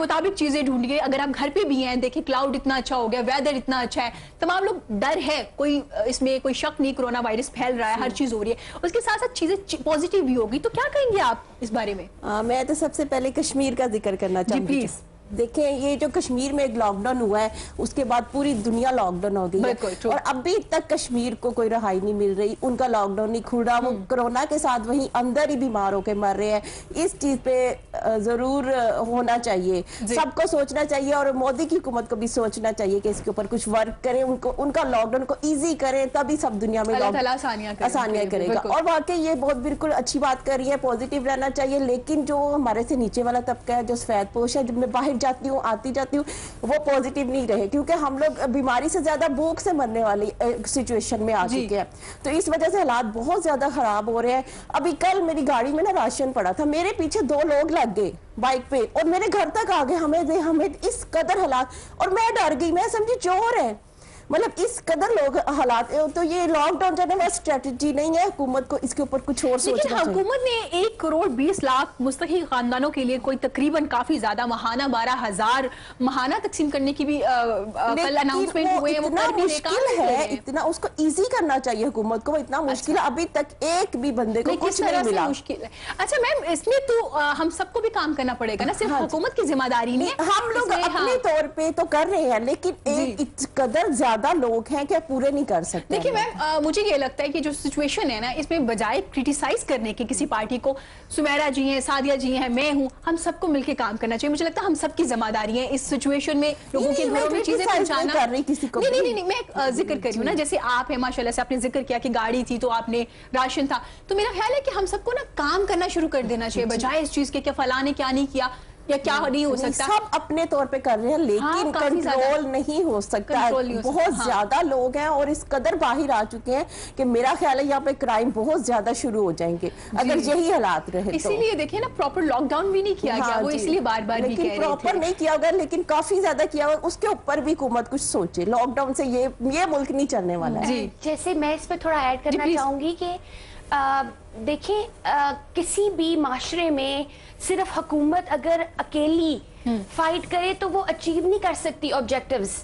मुताबिक चीजें ढूंढिए। अगर आप घर पे भी हैं, देखिए क्लाउड इतना अच्छा हो गया, वेदर इतना अच्छा है, तमाम लोग डर है, कोई इसमें कोई शक नहीं, कोरोना वायरस फैल रहा है, हर चीज हो रही है, उसके साथ साथ चीजें पॉजिटिव भी होगी, तो क्या कहेंगे आप इस बारे में? मैं तो सबसे पहले कश्मीर का जिक्र करना चाहूंगी। प्लीज। देखें, ये जो कश्मीर में एक लॉकडाउन हुआ है, उसके बाद पूरी दुनिया लॉकडाउन हो गई है और अभी तक कश्मीर को कोई रहाई नहीं मिल रही, उनका लॉकडाउन नहीं खुल रहा, वो कोरोना के साथ वहीं अंदर ही बीमार होकर मर रहे हैं। इस चीज पे जरूर होना चाहिए, सबको सोचना चाहिए और मोदी की हुकूमत को भी सोचना चाहिए कि इसके ऊपर कुछ वर्क करें, उनका लॉकडाउन को ईजी करें, तभी सब दुनिया में आसानियां करेगा। और वाकई ये बहुत बिल्कुल अच्छी बात कर रही है, पॉजिटिव रहना चाहिए। लेकिन जो हमारे से नीचे वाला तबका है, जो सफेद पोश है, जब मैं बाहर जाती हूँ आती जाती हूँ, वो पॉजिटिव नहीं रहे, क्योंकि हम लोग बीमारी से ज्यादा भूख से मरने वाली सिचुएशन में आ चुके हैं। तो इस वजह से हालात बहुत ज्यादा खराब हो रहे हैं। अभी कल मेरी गाड़ी में ना राशन पड़ा था, मेरे पीछे 2 लोग लग गए बाइक पे और मेरे घर तक आ गए, हमें इस कदर हालात, और मैं डर गई, मैं समझी चोर है, मतलब इस कदर लोग हालात। तो ये लॉकडाउन जो है वो स्ट्रेटजी नहीं है, हुकूमत को इसके ऊपर कुछ और सोचना चाहिए। हुकूमत ने 1 करोड़ 20 लाख मुस्तहिक खानदानों के लिए कोई तकरीबन काफी ज्यादा महाना 12,000 महाना तकसीम करने की भी कल अनाउंसमेंट हुए। वो मुश्किल है, इतना उसको इजी करना चाहिए हुकूमत को, वो इतना मुश्किल है, अभी तक एक भी बंदे को कुछ नहीं मिला। मुश्किल है। अच्छा मैम, इसमें तो हम सबको भी काम करना पड़ेगा ना, सिर्फ हुकूमत की जिम्मेदारी नहीं है। हम लोग अपने तौर पे तो कर रहे हैं, लेकिन इस कदर ज्यादा लोग हैं कि पूरे नहीं कर सकते। देखिए मैम, मुझे ये लगता है कि जो सिचुएशन है ना, इसमें बजाय क्रिटिसाइज करने के किसी पार्टी को, सुमेरा जी हैं, सादिया जी हैं, मैं हूं, हम सबको मिलकर काम करना चाहिए। मुझे लगता है हम सबकी जिम्मेदारी है इस सिचुएशन में लोगों के घरों में चीजें पहुंचाना। नहीं, मैं जिक्र कर रही हूँ ना, जैसे आप है माशाल्लाह से, आपने जिक्र किया कि गाड़ी थी तो आपने राशन था, तो मेरा ख्याल है कि हम सबको ना काम करना शुरू कर देना चाहिए, बजाय इस चीज के क्या फलां ने क्या नहीं किया या क्या नहीं हो सकता। सब अपने तौर पे कर रहे हैं, लेकिन कंट्रोल नहीं हो सकता। बहुत ज्यादा लोग हैं और इस कदर बाहर आ चुके हैं कि मेरा ख्याल है यहाँ पे क्राइम बहुत ज्यादा शुरू हो जाएंगे अगर यही हालात रहे। इसीलिए देखिए ना, प्रॉपर लॉकडाउन भी नहीं किया गया, वो इसलिए बार बार भी कह रहे थे। प्रॉपर नहीं किया गया, लेकिन काफी ज्यादा किया हुआ, उसके ऊपर भी हुकूमत कुछ सोचे। लॉकडाउन से ये मुल्क नहीं चलने वाला है। जैसे मैं इस पे थोड़ा ऐड करना चाहूंगी कि देखिए, किसी भी माशरे में सिर्फ हुकूमत अगर अकेली फाइट करे तो वो अचीव नहीं कर सकती ऑब्जेक्टिव्स।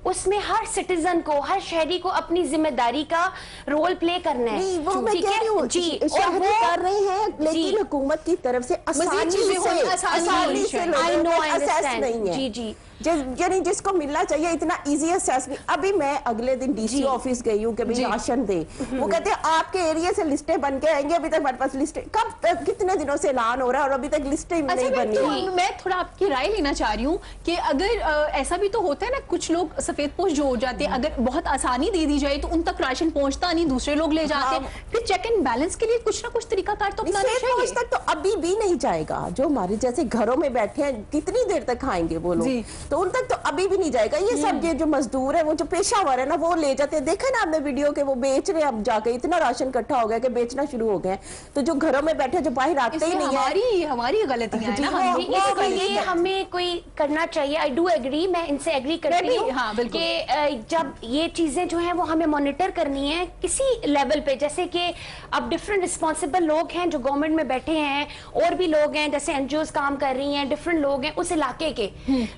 उसमें हर सिटीजन को, हर शहरी को अपनी जिम्मेदारी का रोल प्ले करना है। वो मैं कह रही हूँ, शहरी कर रहे हैं, लेकिन हुकूमत की तरफ से आसानी से असेस नहीं है। जी यानी जिसको मिलना चाहिए इतना इजी असेस नहीं। अभी मैं अगले दिन डीसी ऑफिस गई हूँ कि भाई राशन दे, वो कहते हैं आपके एरिया से लिस्टें बन के आएंगे, अभी तक हमारे पास लिस्टें, कब तक, कितने दिनों से ऐलान हो रहा है और अभी तक लिस्टें नहीं बनी। मैं थोड़ा आपकी राय लेना चाह रही हूँ कि अगर ऐसा भी तो होता है ना, कुछ लोग सफेद पोश जो हो जाते हैं, अगर बहुत आसानी दे दी जाए तो उन तक राशन पहुंचता नहीं, दूसरे लोग ले जाते हैं, फिर चेक एंड बैलेंस के लिए कुछ ना कुछ तरीकाकार तो अपनाना चाहिए। तक तो अभी भी नहीं जाएगा। जो हमारे जैसे घरों में बैठे हैं, कितनी देर तक खाएंगे वो लोग, तो उन तक तो अभी भी नहीं जाएगा। ये सब ये जो मजदूर है, वो जो पेशावर है ना, वो ले जाते हैं। देखा ना आपने वीडियो के, वो बेच रहे हैं, अब जाके इतना राशन इकट्ठा हो गया कि बेचना शुरू हो गए। तो जो घरों में बैठे, जो बाहर आते ही नहीं है, हमारी गलतियां हैं ना, हमें कोई करना चाहिए। आई डू एग्री, मैं इनसे एग्री करती हूँ कि जब ये चीजें जो हैं वो हमें मॉनिटर करनी है किसी लेवल पे। जैसे कि अब डिफरेंट रिस्पॉन्सिबल लोग हैं जो गवर्नमेंट में बैठे हैं, और भी लोग हैं जैसे एनजीओज काम कर रही हैं, डिफरेंट लोग हैं उस इलाके के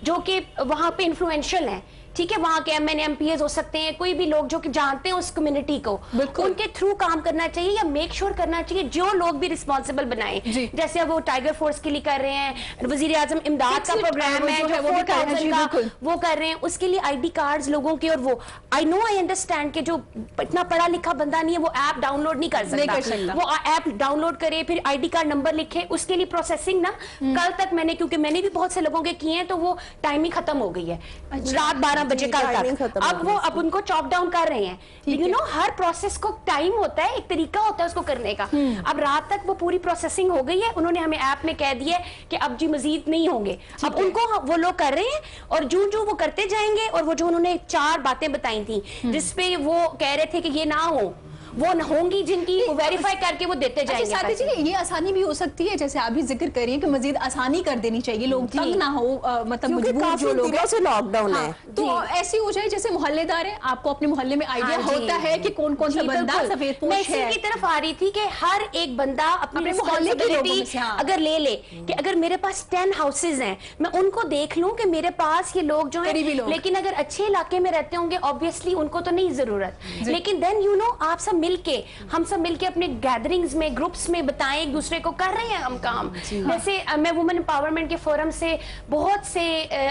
जो कि वहां पे इन्फ्लुएंशियल हैं, ठीक है, वहां के एमएनए एमपीएस हो सकते हैं, कोई भी लोग जो कि जानते हैं उस कम्युनिटी को, उनके थ्रू काम करना चाहिए या मेक श्योर करना चाहिए जो लोग भी रिस्पॉन्सिबल बनाए। जैसे अब वो टाइगर फोर्स के लिए कर रहे हैं, वजीर आजम इमदाद का प्रोग्राम है जो 4000 का वो कर रहे हैं, उसके लिए आईडी कार्ड्स लोगों के, और वो आई नो आई अंडरस्टैंड कि जो इतना पढ़ा लिखा बंदा नहीं है वो ऐप डाउनलोड नहीं कर सकता, वो ऐप डाउनलोड करे, फिर आईडी कार्ड नंबर लिखे, उसके लिए प्रोसेसिंग ना, कल तक मैंने, क्योंकि मैंने भी बहुत से लोगों के किए हैं, तो वो टाइम ही खत्म हो गई है, रात 12 बजे कल तक। अब उनको चॉप डाउन कर रहे हैं। यू नो, हर प्रोसेस को टाइम होता है, एक तरीका होता है उसको करने का। अब रात तक वो पूरी प्रोसेसिंग हो गई है, उन्होंने हमें ऐप में कह दिया कि अब जी मजीद नहीं होंगे। अब उनको वो लोग कर रहे हैं, और जो वो करते जाएंगे, और वो जो उन्होंने 4 बातें बताई थी जिसपे वो कह रहे थे कि ये ना हो, وہ होंगी जिनकी वो वेरीफाई करके वो देते जाएंगे। साथी जी ये आसानी भी हो सकती है, जैसे आप भी जिक्र कर रही हैं कि मजीद आसानी कर देनी चाहिए, लोग तंग ना हो, मतलब मजबूर जो लोग हैं, लॉकडाउन है तो ऐसी हो जाए जैसे मोहल्लेदार है, आपको अपने मोहल्ले में आइडिया होता है कि कौन कौन सा बंदा सफेद पोश है। मैं इसी की तरफ आ रही थी कि हर एक बंदा अपने रिस्पॉन्सिबिलिटी अगर ले ले कि अगर मेरे पास 10 हाउसेज हैं, मैं उनको देख लूं कि मेरे पास ये लोग जो हैं, लेकिन अगर अच्छे इलाके में रहते होंगे ऑब्वियसली उनको तो नहीं जरूरत, लेकिन देन यू नो आप सब मिलके, हम सब मिलके अपने गैदरिंग्स में, ग्रुप्स में बताएं एक दूसरे को, कर रहे हैं हम काम। जैसे मैं वुमेन एम्पावरमेंट के फोरम से बहुत से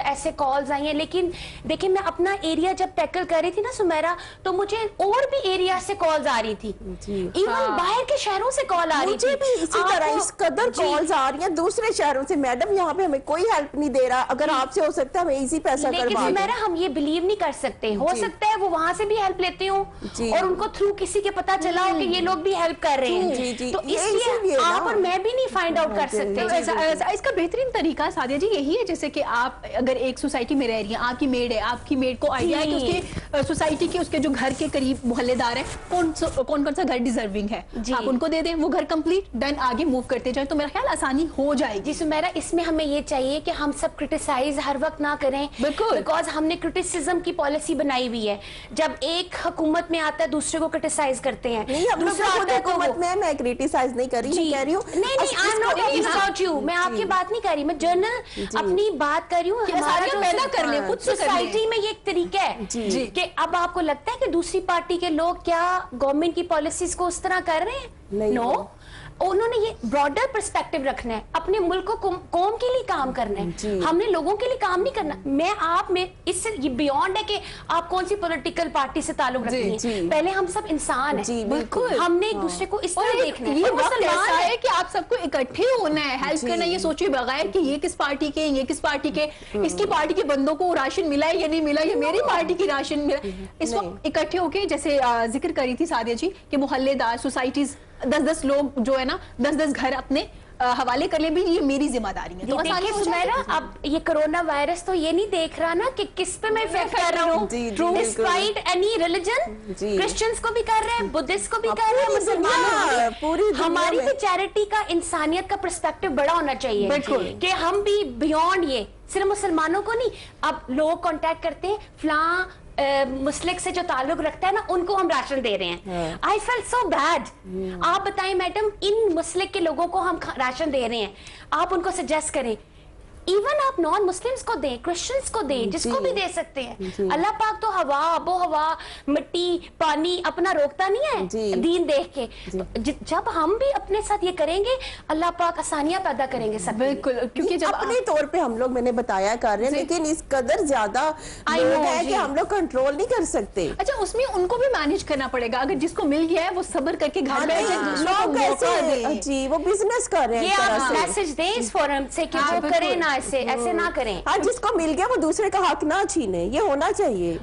ऐसे कॉल्स आई हैं, लेकिन देखिए मैं अपना एरिया जब टैकल कर रही थी ना सुमेरा, तो मुझे और भी एरिया से कॉल्स आ रही थी, इवन बाहर के शहरों से कॉल आ रही थी, भी इसी तरह इस कदर कॉल्स आ रही हैं दूसरे शहरों से, मैडम यहाँ पे हमें कोई हेल्प नहीं दे रहा, अगर आपसे हो सकता है हमें इसी पैसा करवा दो। लेकिन सुमेरा हम ये बिलीव नहीं कर सकते, हो सकता है वो वहां से भी हेल्प लेते हो और उनको थ्रू किसी के पता चला हो कि ये लोग भी हेल्प कर रहे हैं, तो इसलिए आप और मैं भी नहीं फाइंड आउट कर सकते। इसका बेहतरीन तरीका सादिया जी यही है, जैसे कि आप अगर एक सोसाइटी में रह रही हैं, आपकी मेड है, आपकी मेड को आइडिया है कि उसके सोसाइटी के उसके जो घर के करीब मोहल्लेदार है कौन कौन सा घर डिजर्विंग है, आप उनको दे दें, वो घर कंप्लीट डन, आगे मूव करते जाए, तो मेरा ख्याल आसानी हो जाएगी। जी सुमेरा, इसमें हमें ये चाहिए कि हम सब क्रिटिसाइज हर वक्त ना करें, बिकॉज हमने क्रिटिसिज्म की पॉलिसी बनाई हुई है, जब एक हुकूमत में आता है दूसरे को क्रिटिसाइज करते हैं, नहीं हम दूसरा हुकूमत में मैं क्रिटिसाइज नहीं कर रही, कह रही हूँ नहीं I am not talking about you, मैं आपकी बात नहीं कर रही, मैं जनरल अपनी बात कर रही हूँ, हमारा जो पैदा कर ले खुद से सोसाइटी में ये एक तरीका है कि अब आपको लगता है कि दूसरी पार्टी के लोग क्या गवर्नमेंट की पॉलिसीज को उस तरह कर रहे हैं, नो, उन्होंने ये ब्रॉडर पर्सपेक्टिव रखना है, अपने मुल्क को कौम के लिए काम करना है, हमने लोगों के लिए काम नहीं करना। मैं आप में इससे ये बियॉन्ड है कि आप कौन सी पॉलिटिकल पार्टी से ताल्लुक रखती हैं, पहले हम सब इंसान हैं, बिल्कुल हमने एक दूसरे को इस तरह देखना है। ये वक्त ऐसा है कि आप सबको इकट्ठे होना है, हेल्प करना, ये सोचिए बगैर कि ये किस पार्टी के, ये किस पार्टी के, इसकी पार्टी के बंदों को राशन मिला है या नहीं मिला, या मेरी पार्टी की राशन मिला, इस वक्त इकट्ठे होके जैसे जिक्र करी थी सादिया जी कि मोहल्लेदार, सोसाइटीज 10-10 लोग जो है ना 10-10 घर अपने हवाले कर ले, भी ये मेरी जिम्मेदारी है। तो देखिए सुमेरा, अब ये कोरोना वायरस तो ये नहीं देख रहा ना कि किस पे मैं इफेक्ट कर रहा हूँ, डिस्पाइट एनी रिलीजन, क्रिश्चियंस को भी कर रहे हैं, बुद्धिस्ट को भी कर रहे हैं, मुसलमानों पूरी हमारी भी चैरिटी का, इंसानियत का पर्सपेक्टिव बड़ा होना चाहिए कि हम भी बियॉन्ड ये सिर्फ मुसलमानों को नहीं, अब लोग कांटेक्ट करते हैं फलां मुस्लिक से जो ताल्लुक रखता है ना उनको हम राशन दे रहे हैं, आई फेल्ट सो बैड। आप बताएं मैडम, इन मुस्लिक के लोगों को हम राशन दे रहे हैं, आप उनको सजेस्ट करें, इवन आप नॉन मुस्लिम्स को दें, क्रिश्चियंस को दें, जिसको भी दे सकते हैं। अल्लाह पाक तो हवा, आबो हवा, मिट्टी, पानी अपना रोकता नहीं है दीन देख के, जब हम भी अपने साथ ये करेंगे अल्लाह पाक आसानियां पैदा करेंगे सब। बिल्कुल, क्योंकि जब अपने तौर पे हम लोग मैंने बताया कर रहे हैं, लेकिन इस कदर ज्यादा लोग हैं कि हम लोग कंट्रोल नहीं कर सकते। अच्छा, उसमें उनको भी मैनेज करना पड़ेगा, अगर जिसको मिल गया है वो सब्र करके घर बैठे, जी वो बिजनेस कर रहे हैं, ये आप मैसेज दें इस फोरम से कि वो करें ना, ऐसे ना करें, हाँ जिसको मिल गया वो दूसरे का हक ना छीने, ये होना चाहिए।